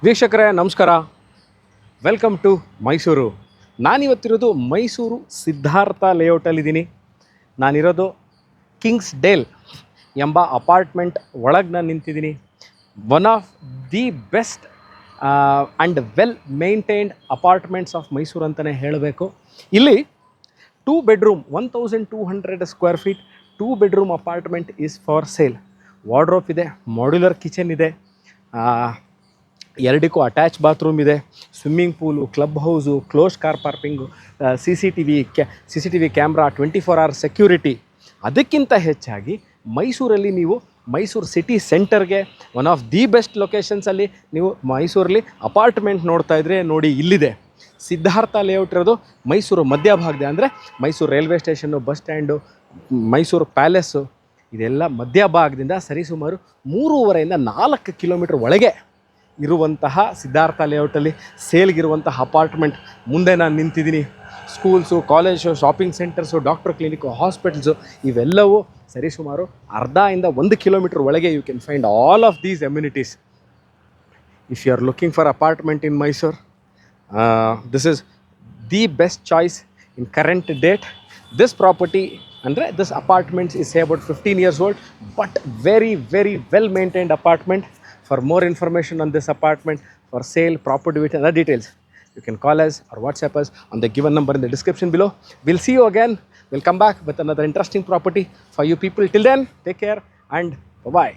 ವೀಕ್ಷಕರೇ ನಮಸ್ಕಾರ, welcome to Mysuru. ನಾನಿವತ್ತಿರೋದು ಮೈಸೂರು ಸಿದ್ಧಾರ್ಥ ಲೇಔಟಲ್ಲಿದ್ದೀನಿ. ನಾನಿರೋದು ಕಿಂಗ್ಸ್ ಡೇಲ್ ಎಂಬ ಅಪಾರ್ಟ್ಮೆಂಟ್ ಒಳಗೆ ನಾನು ನಿಂತಿದ್ದೀನಿ. One of the best and well maintained apartments of Mysuru ಅಂತಲೇ ಹೇಳಬೇಕು. ಇಲ್ಲಿ 2 bedroom 1200 square feet 2 bedroom apartment is for sale. Wardrobe ಇದೆ, ಮಾಡ್ಯುಲರ್ ಕಿಚನ್ ಇದೆ, ಎರಡಕ್ಕೂ ಅಟ್ಯಾಚ್ ಬಾತ್ರೂಮ್ ಇದೆ, swimming pool, club house, close car parking, C C T V camera, 24 hour security. ಅದಕ್ಕಿಂತ ಹೆಚ್ಚಾಗಿ ಮೈಸೂರಲ್ಲಿ ನೀವು ಮೈಸೂರು ಸಿಟಿ ಸೆಂಟರ್ಗೆ ಒನ್ ಆಫ್ ದಿ ಬೆಸ್ಟ್ ಲೊಕೇಶನ್ಸಲ್ಲಿ ನೀವು ಮೈಸೂರಲ್ಲಿ ಅಪಾರ್ಟ್ಮೆಂಟ್ ನೋಡ್ತಾ ಇದ್ರೆ ನೋಡಿ, ಇಲ್ಲಿದೆ ಸಿದ್ಧಾರ್ಥ ಲೇಔಟ್ ಇರೋದು ಮೈಸೂರು ಮಧ್ಯಭಾಗದ, ಅಂದರೆ Mysuru railway station, bus stand, Mysuru palace, ಇದೆಲ್ಲ ಮಧ್ಯಭಾಗದಿಂದ ಸರಿಸುಮಾರು 3.5 to 4 ಕಿಲೋಮೀಟ್ರ್ ಒಳಗೆ ಇರುವಂತಹ ಸಿದ್ಧಾರ್ಥ ಲೇಔಟಲ್ಲಿ ಸೇಲ್ಗಿರುವಂತಹ ಅಪಾರ್ಟ್ಮೆಂಟ್ ಮುಂದೆ ನಾನು ನಿಂತಿದ್ದೀನಿ. Schools, college, shopping centres, doctor clinic, hospitals ಇವೆಲ್ಲವೂ ಸರಿಸುಮಾರು 1/2 ಕಿಲೋಮೀಟ್ರ್ ಒಳಗೆ you can find all of these amenities. If you are looking for apartment in Mysuru, this is the best choice in current date. This property andre this apartment is say about 15 years old, but very well maintained apartment. For more information on this apartment, for sale, property with other details, you can call us or WhatsApp us on the given number in the description below. We'll see you again. We'll come back with another interesting property for you people. Till then, take care and bye bye.